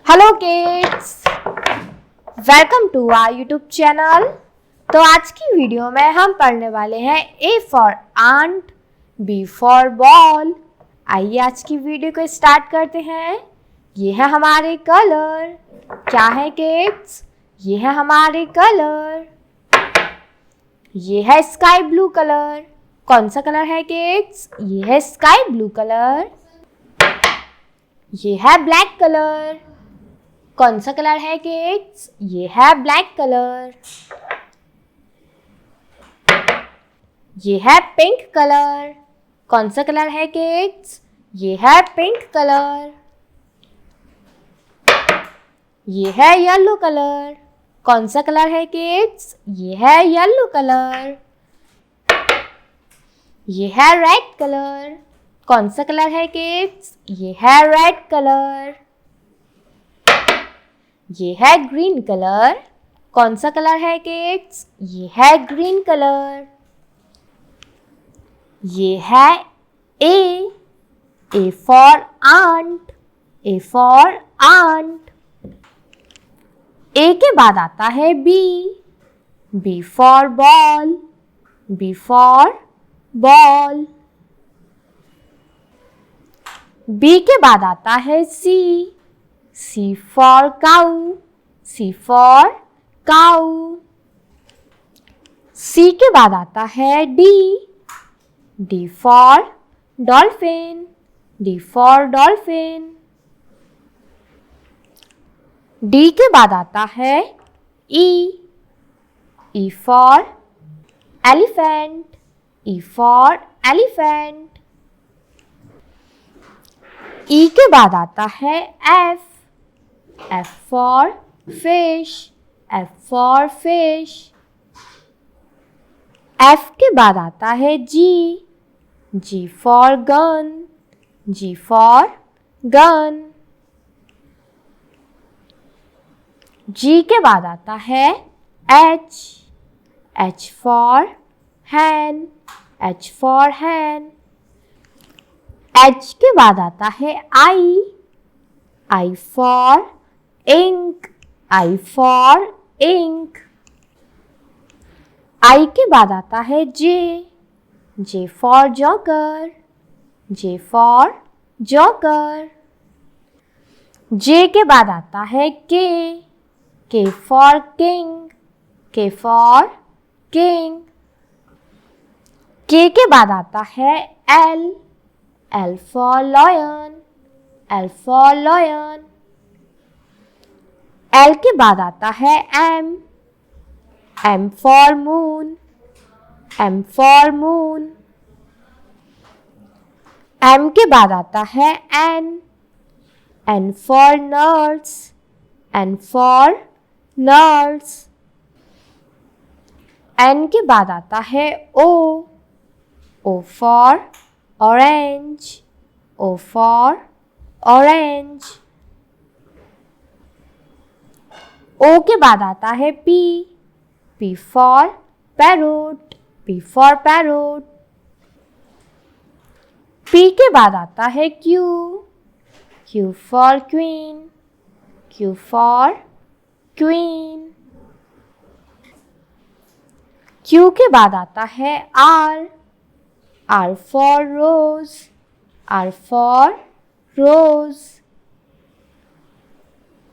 Hello kids, welcome to our YouTube channel. तो आज की वीडियो में हम पढ़ने वाले हैं A for ant, B for ball. आइए आज की वीडियो को स्टार्ट करते हैं। ये है हमारे कलर। क्या है किड्स? ये है हमारे कलर। ये है स्काई ब्लू कलर। कौन सा कलर है किड्स? ये है स्काई ब्लू कलर। ये है ब्लैक कलर। कौन सा कलर है किड्स? ये है ब्लैक कलर। ये है पिंक कलर। कौन सा कलर है किड्स? ये है पिंक कलर। ये है येलो कलर। कौन सा कलर है किड्स? ये है येलो कलर। ये है रेड कलर। कौन सा कलर है किड्स? ये है रेड कलर। ये है ग्रीन कलर। कौन सा कलर है किड्स? ये है ग्रीन कलर। ये है A for ant. A for ant. A के बाद आता है B for ball. B for ball. B के बाद आता है सी फॉर काऊ। सी फॉर काऊ। सी के बाद आता है D for dolphin. D for dolphin. D के बाद आता है E for elephant. E for elephant. E के बाद आता है F for fish. F for fish. F के बाद आता है G for gun. G for gun. G के बाद आता है H for hen. H for hen. H के बाद आता है I for ink. I for ink. I के बाद आता है जे for joker. J for joker. J के बाद आता है K for king. K for king. के बाद आता है L for lion. L for lion. L के बाद आता है M for moon. M for moon. M के बाद आता है N for nurse. N for nurse. N के बाद आता है O for orange. O for orange. O के बाद आता है P for parrot. P for parrot. P के बाद आता है Q for queen. Q for queen. Q के बाद आता है R for rose. R for rose.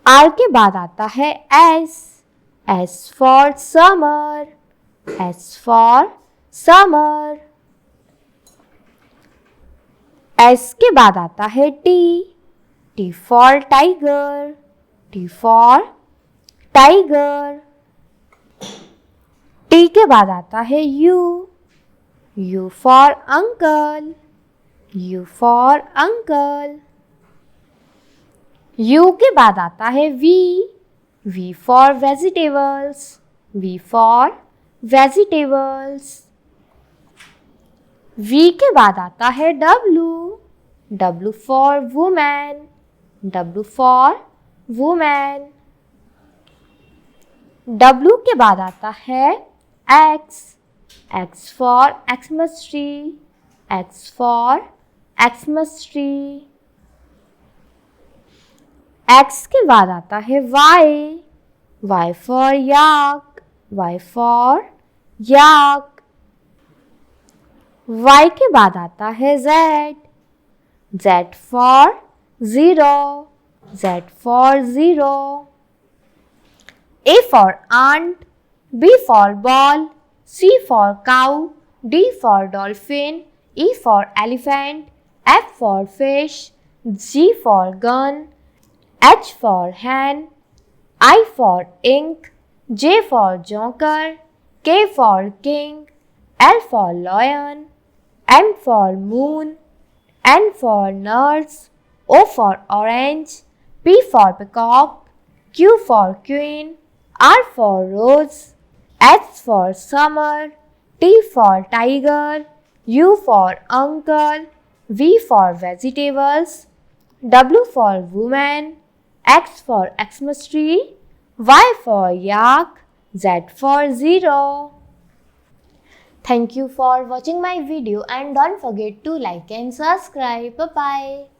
R के बाद आता है S for summer. S for summer. S के बाद आता है T for tiger. T for tiger. T के बाद आता है U for uncle. U for uncle. U के बाद आता है V for vegetables. V for vegetables. V के बाद आता है W for women. W for women. W के बाद आता है x for Xmas tree. X for Xmas tree. X के बाद आता है Y, Y for yak, Y for yak. Y के बाद आता है Z, Z for zero, Z for zero. A for ant, B for ball, C for cow, D for dolphin, E for elephant, F for fish, G for gun, H for hen, I for ink, J for joker, K for king, L for lion, M for moon, N for nurse, O for orange, P for peacock, Q for queen, R for rose, S for summer, T for tiger, U for uncle, V for vegetables, W for woman, X for Xmas tree, Y for yak, Z for zero. Thank you for watching my video and don't forget to like and subscribe. Bye bye.